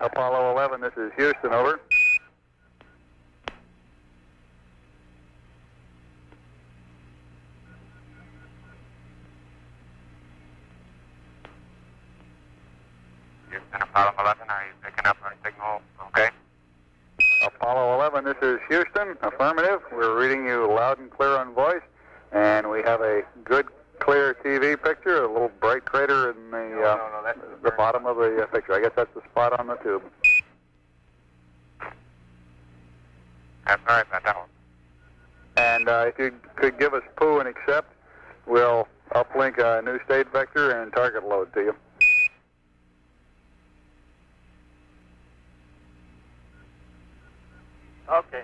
Apollo 11, this is Houston, over. Houston, Apollo 11, are you picking up our signal? Okay. Apollo 11, this is Houston, affirmative. We're reading you loud and clear on voice, and we have a good, clear TV picture, a little bright crater in the bottom of the picture. I guess that's the spot on the tube. I'm sorry about that one. And if you could give us poo and accept, we'll uplink a new state vector and target load to you. Okay.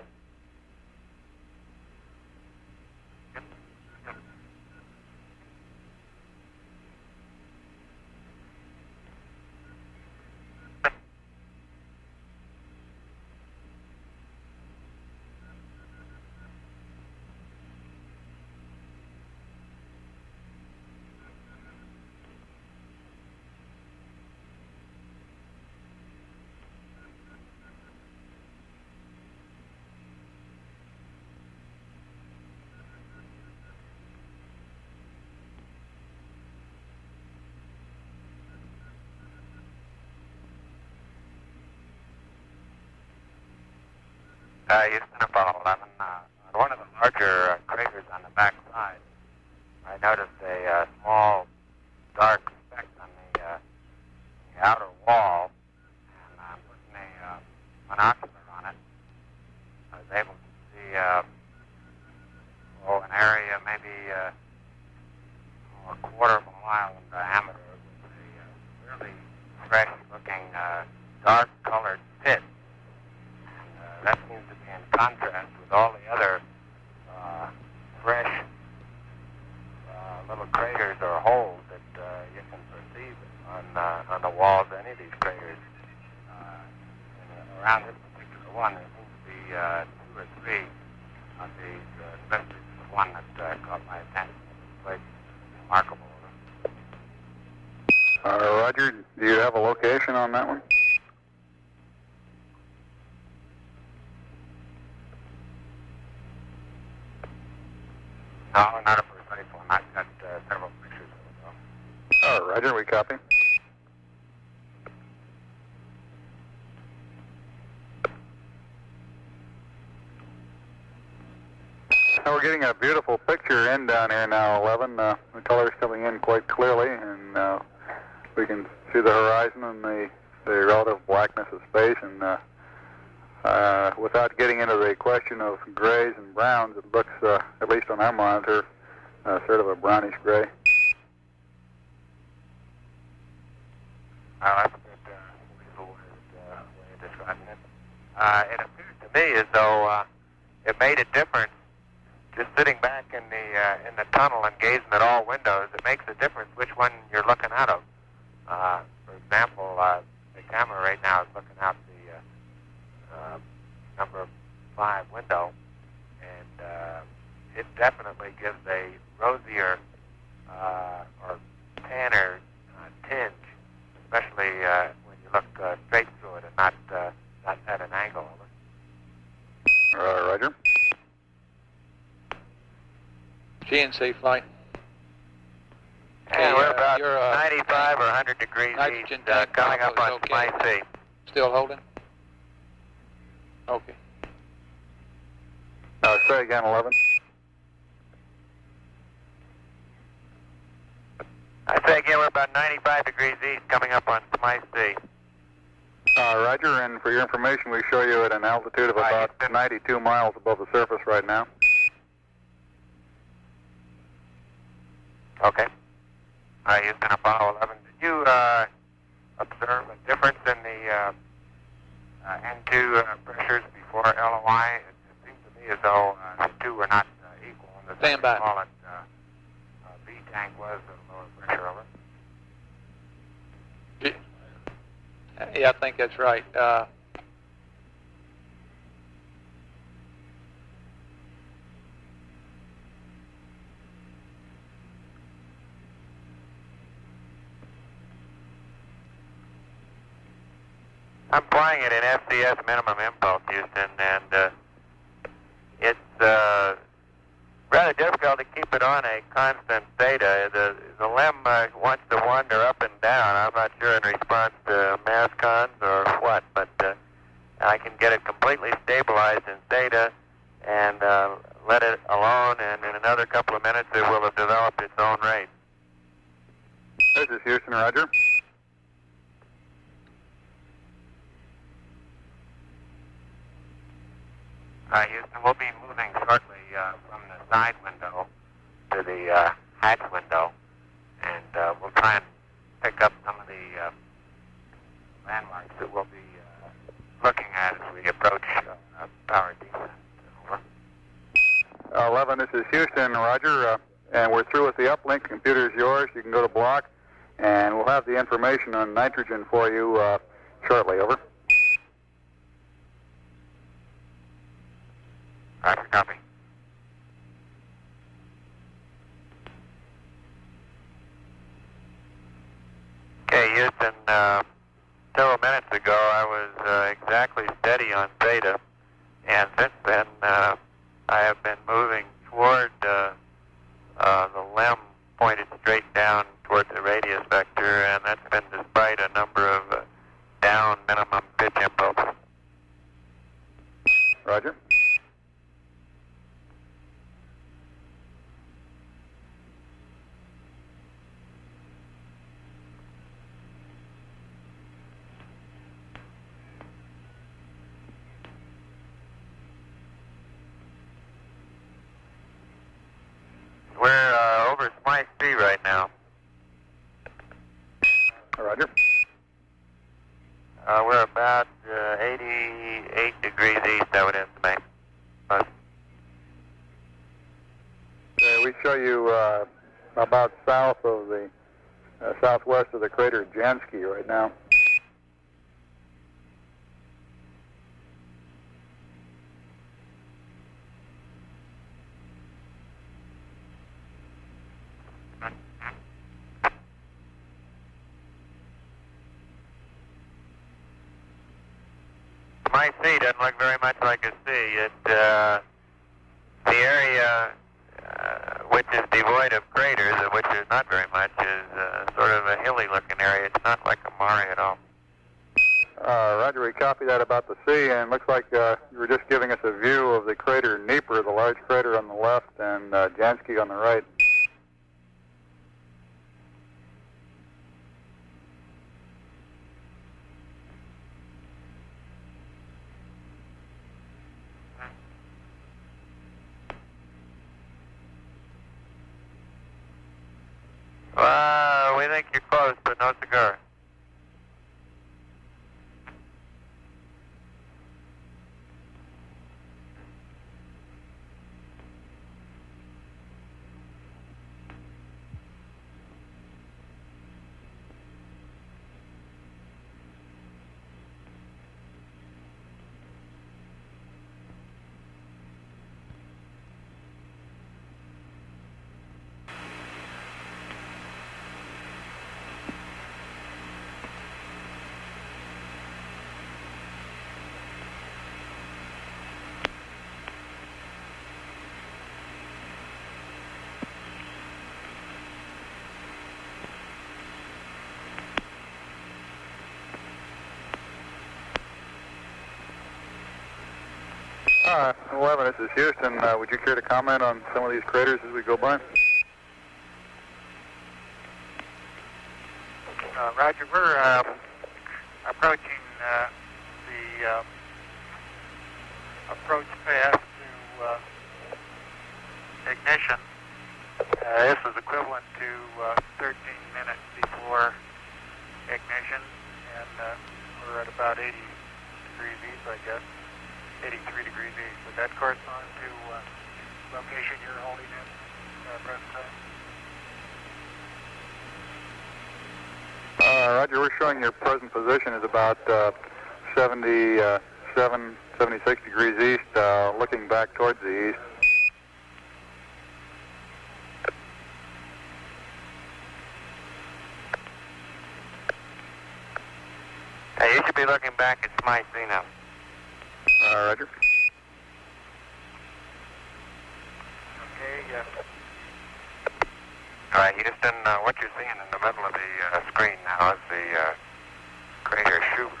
Houston, Apollo 11. On one of the larger craters on the back side, I noticed a small dark speck on the outer wall, and putting a monocular on it, I was able to see an area maybe a quarter of a mile in diameter with a really fresh-looking, dark-colored pit. That seems to be in contrast with all the other fresh little craters or holes that you can perceive on the walls of any of these craters. Around this particular one, there seems to be two or three of these, especially the one that caught my attention. It's quite remarkable. Roger, do you have a location on that one? No, not a precise one. I've got several pictures of it, though. Roger, we copy. We're getting a beautiful picture in down here now, 11. The color's coming in quite clearly, and we can see the horizon and the relative blackness of space. And without getting into the question of grays and browns, it looks, at least on our monitor, sort of a brownish gray. That's a good visual way of describing it. It appears to me as though it made a difference just sitting back in the tunnel and gazing at all windows. It makes a difference which one you're looking out of. For example, the camera right now is looking out the number 5 window, and it definitely gives a rosier or tanner tinge, especially when you look straight through it and not at an angle of it. Roger. GNC flight. Hey, we're about 95 or 100 degrees east, coming up on my sea. Still holding? Okay. Say again, 11. I say again, we're about 95 degrees east, coming up on my sea. Roger, and for your information, we show you at an altitude of about 92 miles above the surface right now. Okay. Houston, Apollo 11. Did you observe a difference in the N2 pressures before LOI? It seemed to me as though the two were not equal. And the Stand by. Small B tank was a lower pressure over. Yeah, I think that's right. I'm flying it in FCS minimum impulse, Houston, and it's rather difficult to keep it on a constant theta. The LEM wants to wander up and down. I'm not sure in response to mass cons or what, but I can get it completely stabilized in theta and let it alone, and in another couple of minutes it will have developed its own rate. This is Houston, roger. Houston, we'll be moving shortly from the side window to the hatch window, and we'll try and pick up some of the landmarks that we'll be looking at as we approach power descent. Over. 11, this is Houston, roger, and we're through with the uplink. Computer's yours. You can go to block, and we'll have the information on nitrogen for you shortly. Over. Roger, copy. Okay, Houston, several minutes ago I was exactly steady on theta, and since then I have been moving toward the LEM pointed straight down toward the radius vector, and that's been despite a number of down minimum pitch impulses. Roger. We're over Smythe C right now. Roger. We're about 88 degrees east, I would estimate. We show you about south of the southwest of the crater Jansky right now. My C doesn't look very much like a C. The area which is devoid of craters, of which there's not very much, is sort of a hilly-looking area. It's not like a mare at all. Roger, we copy that about the C, and it looks like you were just giving us a view of the crater Nieper, the large crater on the left, and Jansky on the right. We think you're close, but no cigar. All right, 11, this is Houston. Would you care to comment on some of these craters as we go by? Roger, we're approaching the approach path to ignition. This is equivalent to 13 minutes before ignition, and we're at about 80 degrees east, I guess. 83 degrees east. Would that correspond to location you're holding in present time? Roger, we're showing your present position is about 77, 76 degrees east, looking back towards the east. Hey, you should be looking back at Smythe C now. Roger. Okay, yeah. All right, Houston, what you're seeing in the middle of the screen now is the crater Schubert.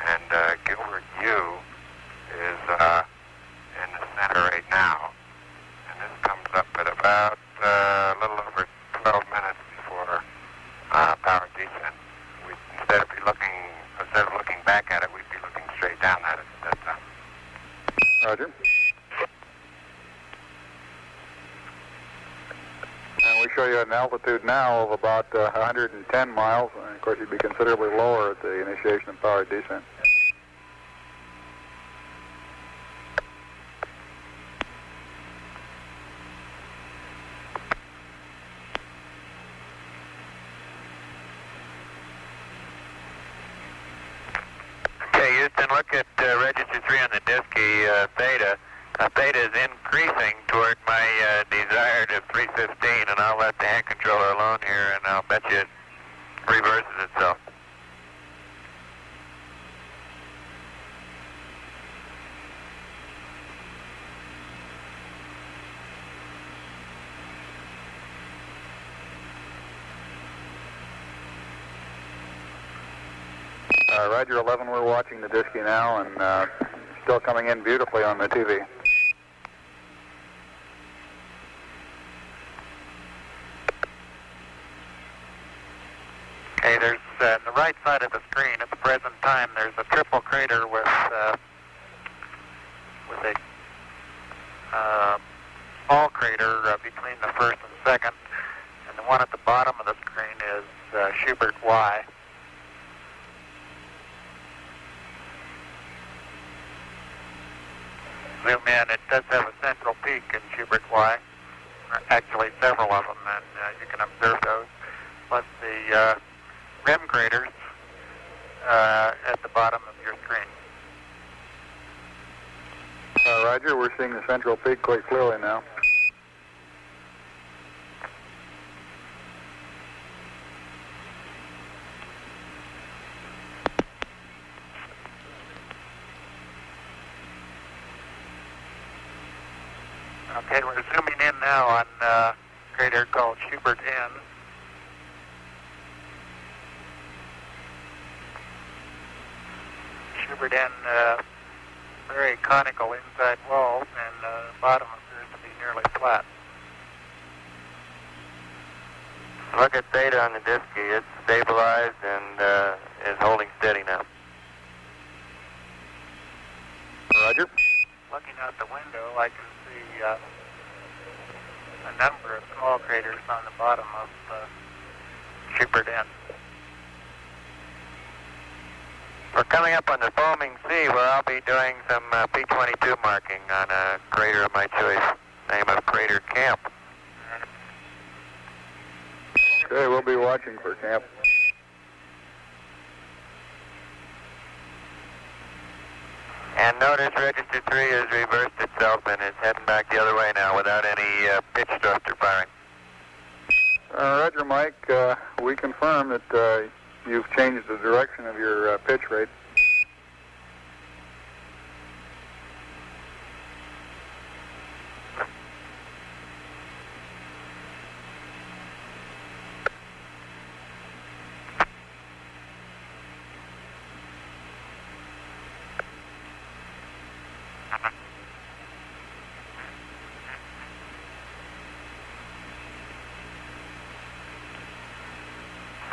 And Gilbert U is in the center right now. And this comes up at about a little over 12 minutes before power descent. Instead of looking back at it, we'd be looking straight down at it at that time. Roger. And we show you an altitude now of about 110 miles. And of course, you'd be considerably lower at the initiation of power descent. Okay, Houston, look at register 3 on the Disky theta. Theta is increasing toward my desired of 315, and I'll let the hand controller alone here, and I'll bet you it reverses itself. Roger 11, we're watching the Disky now, and still coming in beautifully on the TV. Okay, there's on the right side of the screen at the present time, there's a triple crater with a small crater between the first and second, and the one at the bottom of the screen is Schubert Y. Zoom in, it does have a central peak in Schubert Y, actually several of them, and you can observe those, plus the rim craters at the bottom of your screen. Roger, we're seeing the central peak quite clearly now. Okay, we're zooming in now on a crater called Schubert N. Schubert N, very conical inside walls, and the bottom appears to be nearly flat. Look at theta on the Disky. It's stabilized and is holding steady now. Roger. Looking out the window, I can see a number of small craters on the bottom of Schubert N. We're coming up on the foaming sea where I'll be doing some P-22 marking on a crater of my choice, name of Crater Camp. Okay, we'll be watching for camp. And notice register 3 has reversed itself and is heading back the other way now without any pitch thruster firing. Roger, Mike. We confirm that you've changed the direction of your pitch rate.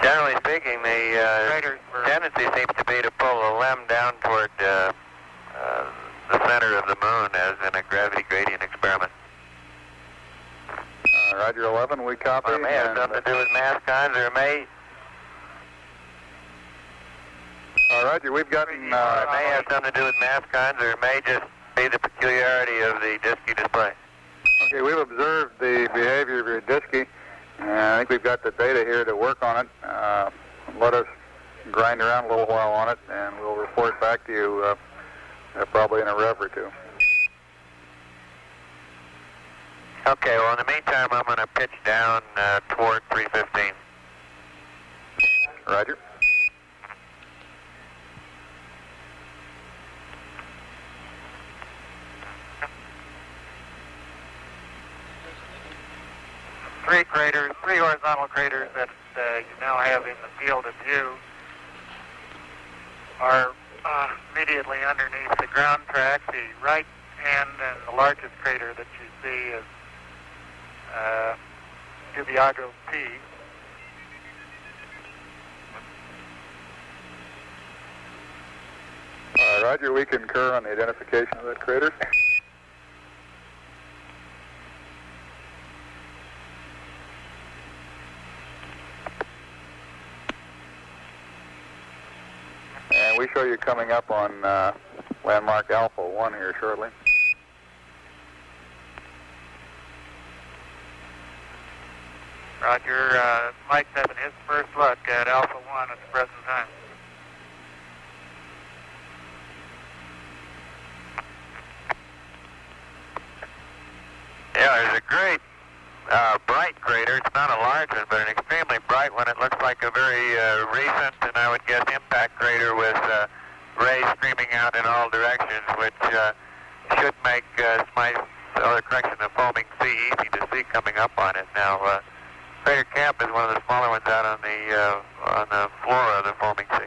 Generally speaking, the tendency seems to be to pull the LEM down toward the center of the moon as in a gravity gradient experiment. Roger 11, we copy. Well, it may have something to do with mass cons, or it may... Roger, we've gotten... it may have something to do with mass cons, or it may just be the peculiarity of the Disky display. Okay, we've observed the behavior of your Disky, and I think we've got the data here to work on it. Let us grind around a little while on it, and we'll report back to you probably in a rev or two. Okay, well, in the meantime, I'm going to pitch down toward 315. Roger. three craters, three horizontal craters that you now have in the field of view are immediately underneath the ground track. The right hand and the largest crater that you see is Dubiago P. Roger, we concur on the identification of that crater. And we show you coming up on landmark Alpha 1 here shortly. Roger, Mike's having his first look at Alpha 1 at the present time. Yeah, there's a great bright crater. It's not a large one, but an extremely bright one. It looks like a very recent, and I would guess, impact crater with rays streaming out in all directions, which should make the foaming sea easy to see coming up on it. Now, Crater Camp is one of the smaller ones out on the floor of the foaming sea.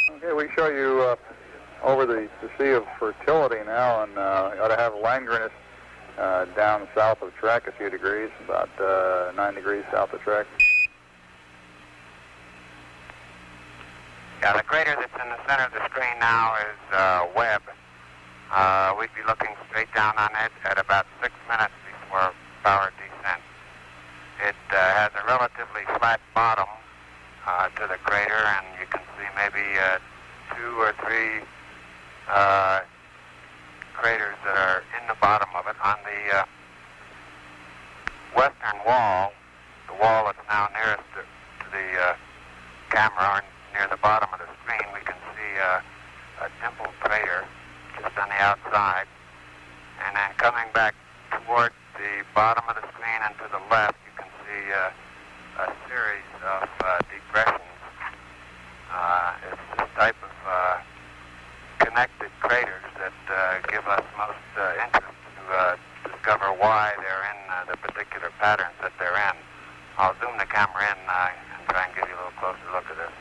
Okay, we show you over the Sea of Fertility now, and you ought to have Langrenus down south of track a few degrees, about 9 degrees south of track. Yeah, the crater that's in the center of the screen now is Webb. We'd be looking straight down on it at about 6 minutes before power descent. It has a relatively flat bottom to the crater, and you can see maybe 2 or 3 craters that are in the bottom of it. On the western wall, the wall that's now nearest to the camera, or near the bottom of the screen, we can see a dimpled crater just on the outside. And then coming back toward the bottom of the screen and to the left, you can see a series of depressions. It's this type of connected craters that give us most interest to discover why they're in the particular patterns that they're in. I'll zoom the camera in and try and give you a little closer look at this.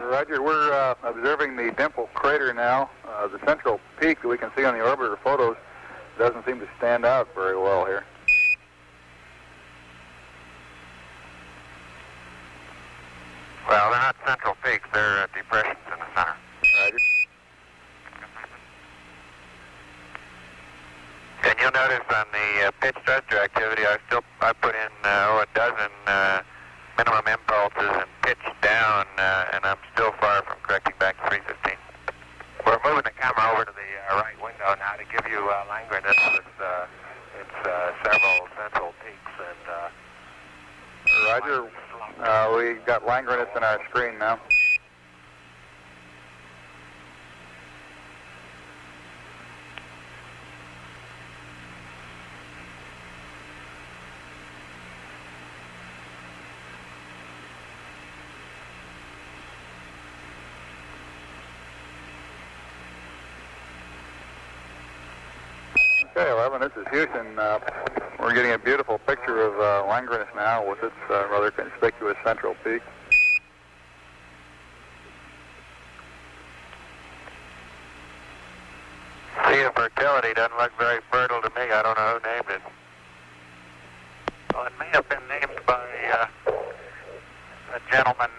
Roger, we're observing the dimpled crater now. The central peak that we can see on the orbiter photos doesn't seem to stand out very well here. Well, they're not central peaks, they're depressions in the center. Roger. And you'll notice on the pitch thruster activity, I put in a dozen minimum impulses and pitch down, and I'm still far from correcting back to 315. We're moving the camera over to the right window now to give you Langrenus with its several central peaks. And Roger, we got Langrenus in our screen now. Okay, 11, this is Houston. We're getting a beautiful picture of Langrenus now with its rather conspicuous central peak. Sea of Fertility doesn't look very fertile to me. I don't know who named it. Well, it may have been named by a gentleman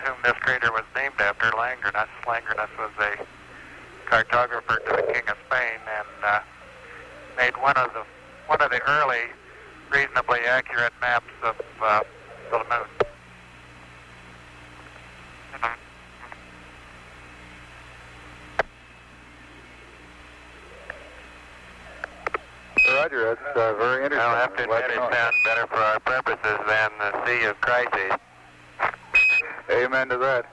whom this crater was named after, Langrenus. Langrenus was a cartographer to the King of Spain and made one of the early reasonably accurate maps of the moon. Roger, that's very interesting. I'll have to admit it sounds better for our purposes than the Sea of Crises. Amen to that.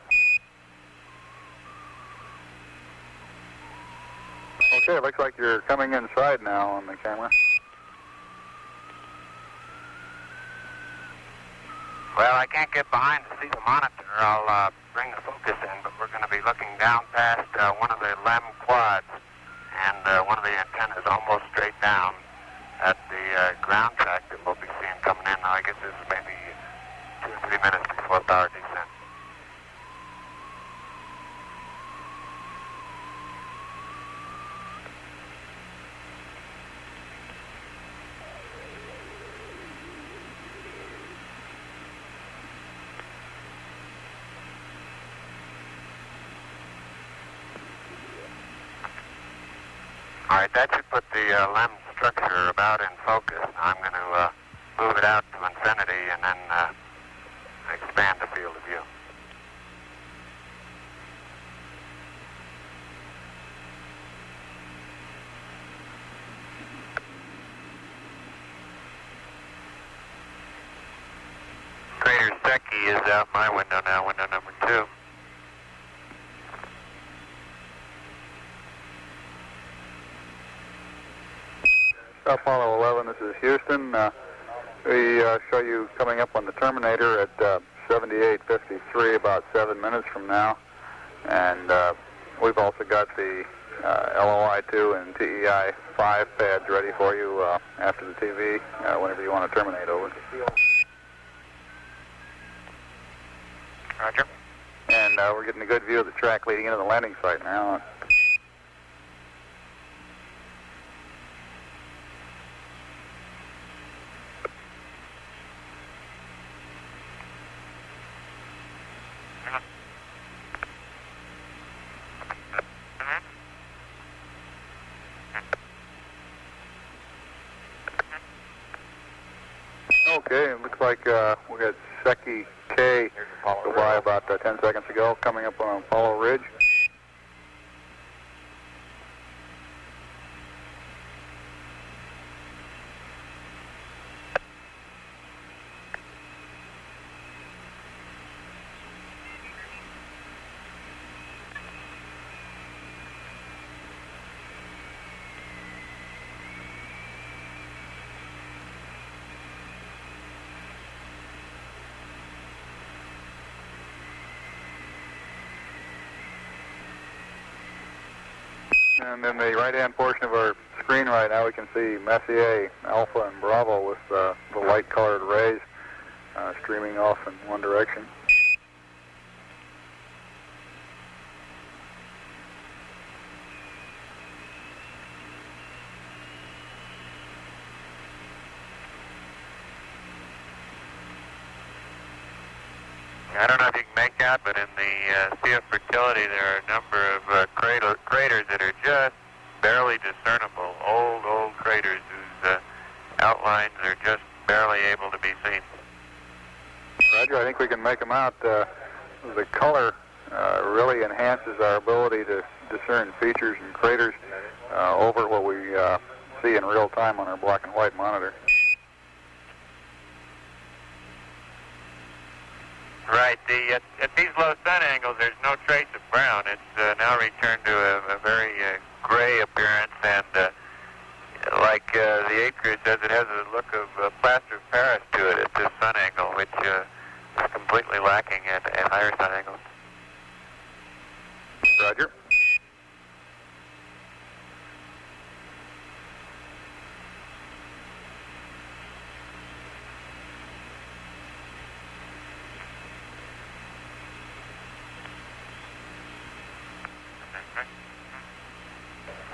Okay, it looks like you're coming inside now on the camera. Well, I can't get behind to see the monitor. I'll bring the focus in, but we're going to be looking down past one of the LEM quads, and one of the antennas almost straight down at the ground track that we'll be seeing coming in. Now, I guess this is maybe 2 or 3 minutes before power descent. All right, that should put the LEM structure about in focus. Now I'm going to move it out to infinity and then expand the field of view. Crater Secchi is out my window now, window number 2. Apollo 11, this is Houston. We show you coming up on the Terminator at 78:53, about 7 minutes from now. And we've also got the LOI-2 and TEI-5 pads ready for you after the TV, whenever you want to terminate over. Roger. And we're getting a good view of the track leading into the landing site now. Okay, it looks like we got Secchi K go by about 10 seconds ago, coming up on Apollo Ridge. And in the right-hand portion of our screen right now, we can see Messier, Alpha, and Bravo with the light-colored rays streaming off in one direction. I don't know if you can make out, but in the Sea of Fertility, there are a number of craters that are just barely discernible. Old craters whose outlines are just barely able to be seen. Roger, I think we can make them out. The color really enhances our ability to discern features and craters over what we see in real time on our black and white monitor. Right. At these low sun angles, there's no trace of brown. It's now returned to a very gray appearance, and like the acre says, it has a look of plaster of Paris to it at this sun angle, which is completely lacking at higher sun angles. Roger.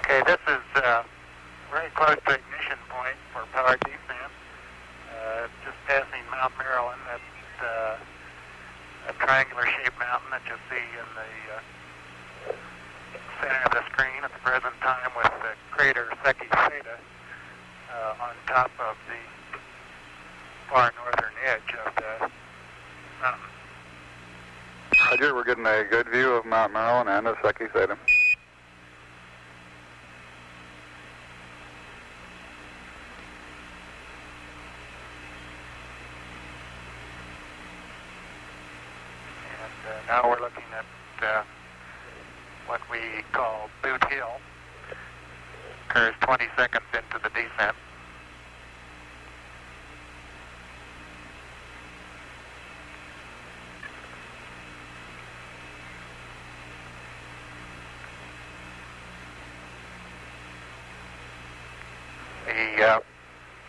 Okay, this is very close to ignition point for power descent. Just passing Mount Maryland, that a triangular-shaped mountain that you see in the center of the screen at the present time, with the crater Secchi Theta on top of the far northern edge of the mountain. Roger, we're getting a good view of Mount Maryland and of Secchi Theta. now we're looking at what we call Boot Hill. Occurs 20 seconds into the descent. The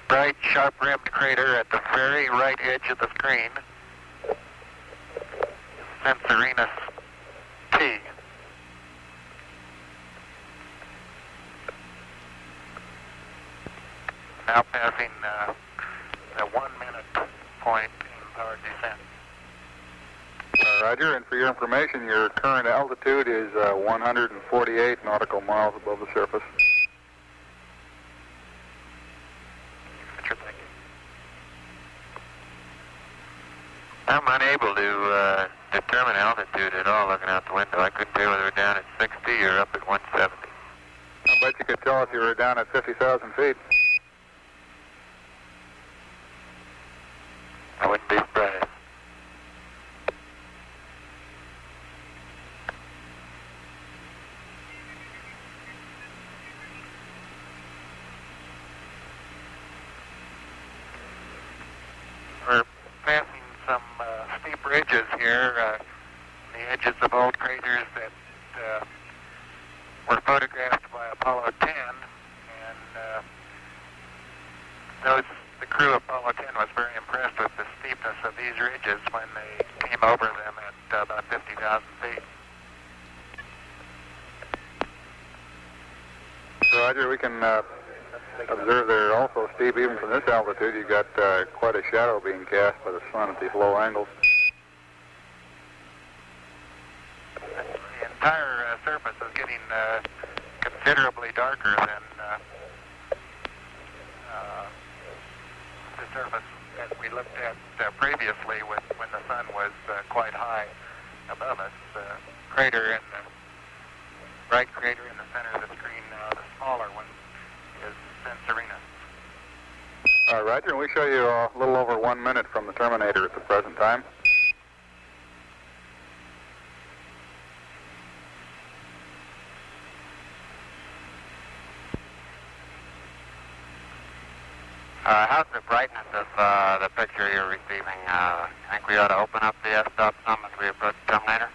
bright, sharp-rimmed crater at the very right edge of the screen is Censorinus T. Now passing the 1 minute point in power descent. Roger, and for your information, your current altitude is 148 nautical miles above the surface. I'm unable to determine altitude at all looking out the window. I couldn't tell whether we're down at 60 or up at 170. I bet you could tell if you were down at 50,000 feet. I wouldn't be surprised. We're passing some steep ridges here, the edges of old craters that were photographed by Apollo 10, and the crew of Apollo 10 was very impressed with the steepness of these ridges when they came over them at about 50,000 feet. So, Roger, we can observe they're also steep even from this altitude. You've got quite a shadow being cast by the sun at these low angles. The entire surface is getting considerably darker than the surface that we looked at previously when the sun was quite high above us. Crater in the bright crater in the center of the screen now, the smaller one is Censorinus. Roger, and we show you a little over 1 minute from the terminator at the present time. How's the brightness of the picture you're receiving? I think we ought to open up the f-stop some as we approach the terminator.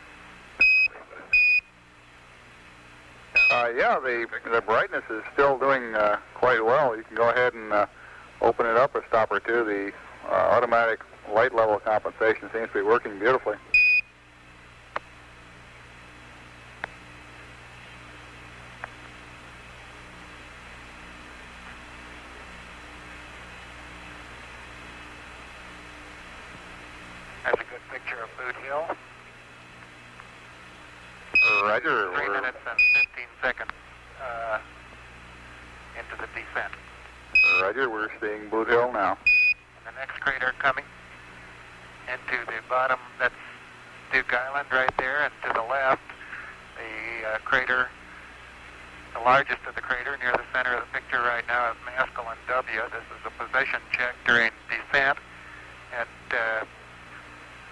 Yeah, the brightness is still doing quite well. You can go ahead and open it up a stop or two. The automatic light level compensation seems to be working beautifully. That's a good picture of Boot Hill. Roger. 3 minutes and 15 seconds into the descent. Roger, we're seeing Boot Hill now. And the next crater coming into the bottom, that's Duke Island right there, and to the left, the crater, the largest of the crater near the center of the picture right now is Maskelyne W. This is a position check during descent at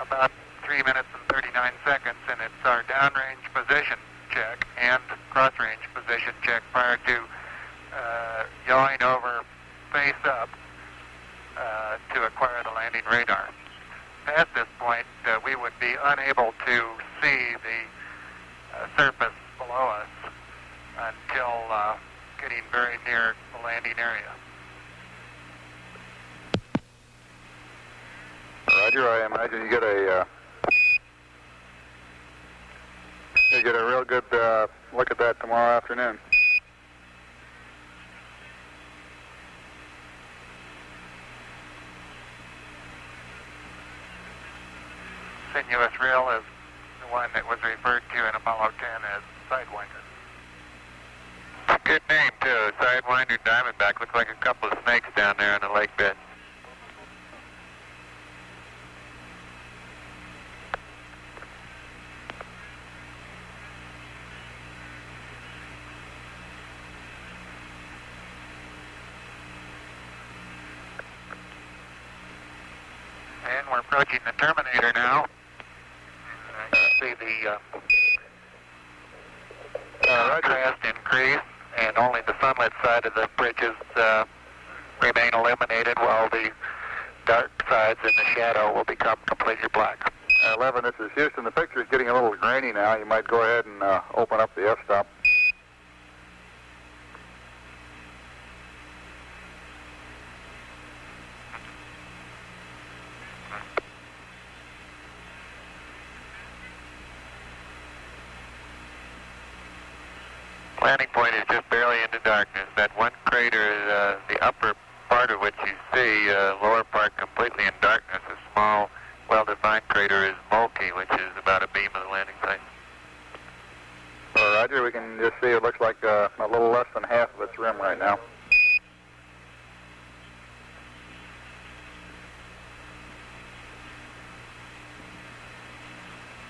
about 3 minutes and 39 seconds, and it's our downrange position check and cross-range position check prior to yawing over face up to acquire the landing radar. Past this point, we would be unable to see the surface below us until getting very near the landing area. Roger, I imagine you get a real good look at that tomorrow afternoon. Sinuous Rill is the one that was referred to in Apollo 10 as Sidewinder. Good name, too. Sidewinder Diamondback. Looks like a couple of snakes down there in the lake bed. And we're approaching the terminator now. see the contrast increase, and only the sunlit side of the bridges remain illuminated, while the dark sides in the shadow will become completely black. 11, this is Houston. The picture is getting a little grainy now. You might go ahead and open up the f-stop. Landing point is just barely into darkness. That one crater, the upper part of which you see, lower part completely in darkness. A small, well-defined crater is bulky, which is about a beam of the landing site. Roger, we can just see it looks like a little less than half of its rim right now.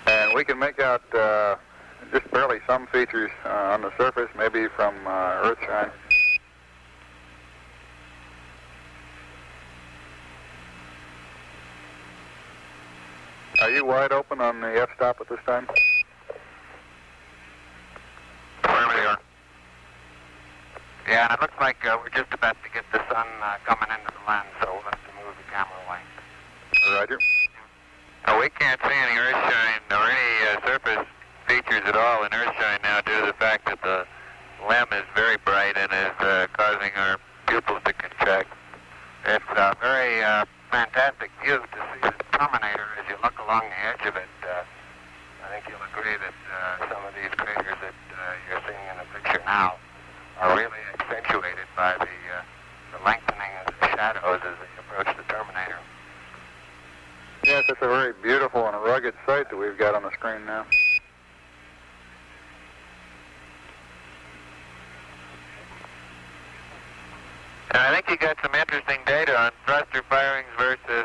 And we can make out just barely some features on the surface, maybe from Earthshine. Are you wide open on the f-stop at this time? Yeah, and it looks like we're just about to get the sun coming into the lens, so we'll have to move the camera away. Roger. We can't see any Earthshine or any surface features at all in Earthshine now due to the fact that the limb is very bright and is causing our pupils to contract. It's a very fantastic view to see the terminator as you look along the edge of it. I think you'll agree that some of these craters that you're seeing in the picture now are really accentuated by the lengthening of the shadows as they approach the terminator. Yes, it's a very beautiful and rugged sight that we've got on the screen now. And I think you got some interesting data on thruster firings versus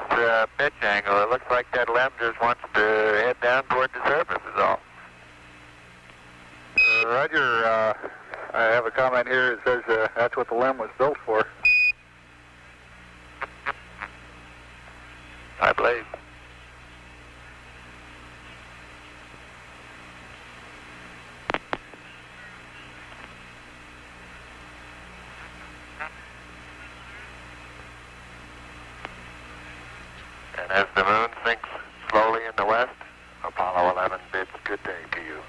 pitch angle. It looks like that limb just wants to head down toward the surface is all. Roger, I have a comment here that says that's what the limb was built for. I believe. And as the moon sinks slowly in the west, Apollo 11 bids good day to you.